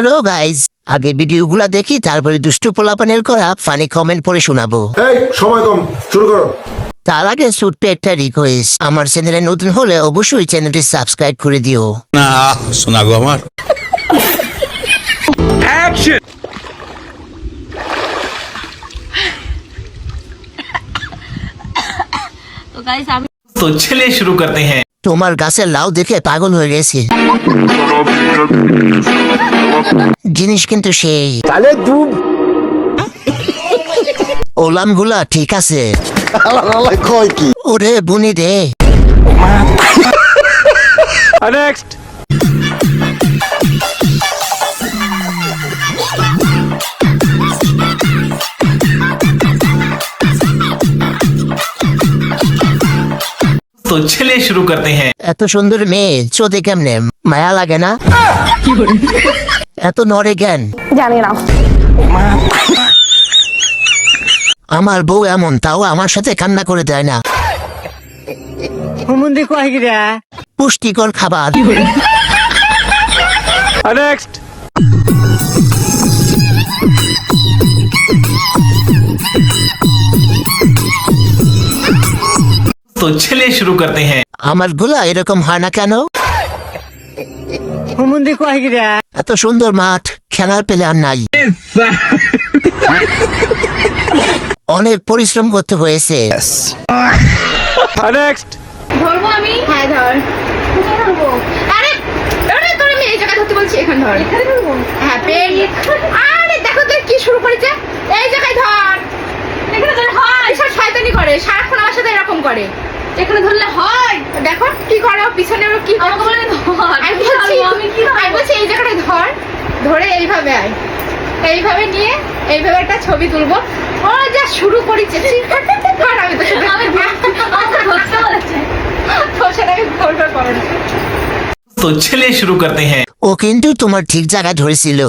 Hello guys, আগে ভিডিওগুলা দেখি তারপরে দুষ্টু পোলাপানের করা ফানি কমেন্ট পড়ে শোনাবো। এই সময় কম, শুরু করো। তার আগে ছোট্ট একটা রিকোয়েস্ট, আমার চ্যানেলে নতুন হলে অবশ্যই চ্যানেলটি সাবস্ক্রাইব করে দিও। না শোনা গো আমার। तो चलिए शुरू करते हैं। তোমার গাছের লাউ দেখে পাগল হয়ে গেছি। জিনিস কিন্তু সেই ওলামগুলা ঠিক আছে। ওরে বুনি রে। नेक्स्ट। तो चलिए शुरू करते हैं। এত সুন্দর মেয়ে চোদে কেমনে, মায়া লাগে না? এত নড়ে জ্ঞান জানি না। আমার বউ এমন, তাও আমার সাথে কান্না করে দেয় না। পুষ্টিকর খাবার। नेक्स्ट। तो चलिए शुरू करते हैं। আমার গুলা এরকম হয় না কেন? এত সুন্দর মাঠ, খেলার প্লেয়ার নাই। অনেক পরিশ্রম করতে হয়েছে। नेक्स्ट। ধরবো আমি? হ্যাঁ ধর। কোথায় ধরবো? আরে আরে তোর আমি এই জায়গায় ধরতে বলছি, এখানে ধর। এখানে ধরবো? হ্যাঁ পেন। আরে দেখো তুই কি শুরু করেছে, এই জায়গায় ধর। এখানে ধরলে হয়? এসব শয়তানি করে, সারাক্ষণ আমার সাথে এরকম করে। এখানে ধরলে হয়? দেখো কি করো, পিছনে কি করো? আমাকে বলে ধর। আমি বলছি এই জায়গাটায় ধর, ধরে এইভাবে আয়, এইভাবে নিয়ে এইভাবে একটা ছবি তুলবো। ও যা শুরু করেছে, ধর। আমি তো ধরতে বলেছি, তো সেটা আমি ধরবার পারো না। तो चलिए शुरू करते हैं। ও কিন্তু তোমার ঠিক জায়গায় ধরেছিল।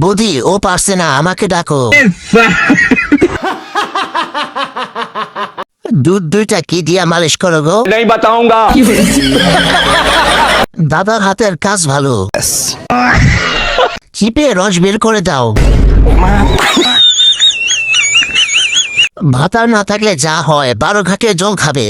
বৌদি ও পারছে না, আমাকে ডাকো। দুধ দুইটা কি দিয়া মালিশ করো গো? नहीं बताऊंगा। দাদার হাতের কাজ ভালো। চিপে রস বের করে দাও। ভাতা না থাকলে যা হয়, 12 ঘাটে জল খাবে।